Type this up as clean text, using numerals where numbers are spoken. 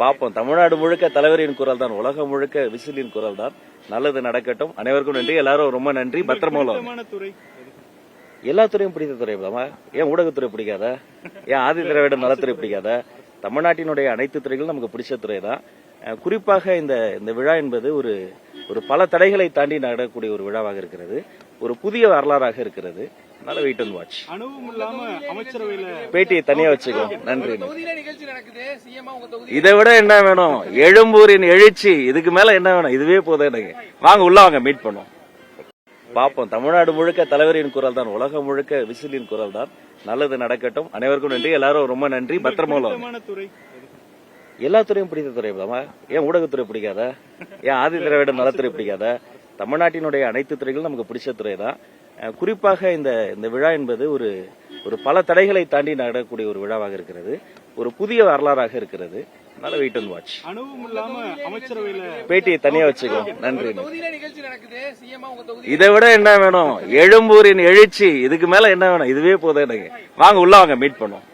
பாப்போம். தமிழ்நாடு முழுக்க தலைவரின் குரல் தான், உலகம் முழுக்க விசிலின் குரல் தான். நல்லது நடக்கட்டும். அனைவருக்கும் நன்றி. எல்லாரும் ரொம்ப நன்றி. பத்திரமா எல்லா துறையும் பிடித்த துறை தான். ஏன் ஊடகத்துறை பிடிக்காத? ஏன் ஆதி திராவிட நலத்துறை பிடிக்காத? தமிழ்நாட்டினுடைய அனைத்து துறைகளும் நமக்கு பிடிச்ச துறை தான். குறிப்பாக இந்த விழா என்பது ஒரு பல தடைகளை தாண்டி நடக்கக்கூடிய ஒரு விழாவாக இருக்கிறது. ஒரு புதிய வரலாறாக இருக்கிறது. அதனால வெயிட் அண்ட் வாட்ச். பேட்டியை தனியா வச்சுக்கோ. நன்றி. இதை விட என்ன வேணும்? எழும்பூரின் எழுச்சி, இதுக்கு மேல என்ன வேணும்? இதுவே போதும் எனக்கு. வாங்க உள்ள வாங்க, மீட் பண்ணுவோம். பாப்போம். தமிழ்நாடு முழுக்க தலைவரின் குரல் தான், உலகம் முழுக்க விசிலின் குரல் தான். நல்லது நடக்கட்டும். அனைவருக்கும் நன்றி. எல்லாரும் ரொம்ப நன்றி. பத்திரமா எல்லா துறையும் பிடித்த துறை தான். ஏன் ஊடகத்துறை பிடிக்காத? ஏன் ஆதி திராவிட நலத்துறை பிடிக்காத? தமிழ்நாட்டினுடைய அனைத்து துறைகளும் நமக்கு பிடிச்ச துறை தான். குறிப்பாக இந்த விழா என்பது ஒரு பல தடைகளை தாண்டி நடக்கக்கூடிய ஒரு விழாவாக இருக்கிறது. ஒரு புதிய வரலாறாக இருக்கிறது. அதனால வெயிட் அண்ட் வாட்ச். பேட்டியை தனியா வச்சுக்கோ. நன்றி. இதை விட என்ன வேணும்? எழும்பூரின் எழுச்சி, இதுக்கு மேல என்ன வேணும்? இதுவே போதும் எனக்கு. வாங்க உள்ள வாங்க, மீட் பண்ணுவோம்.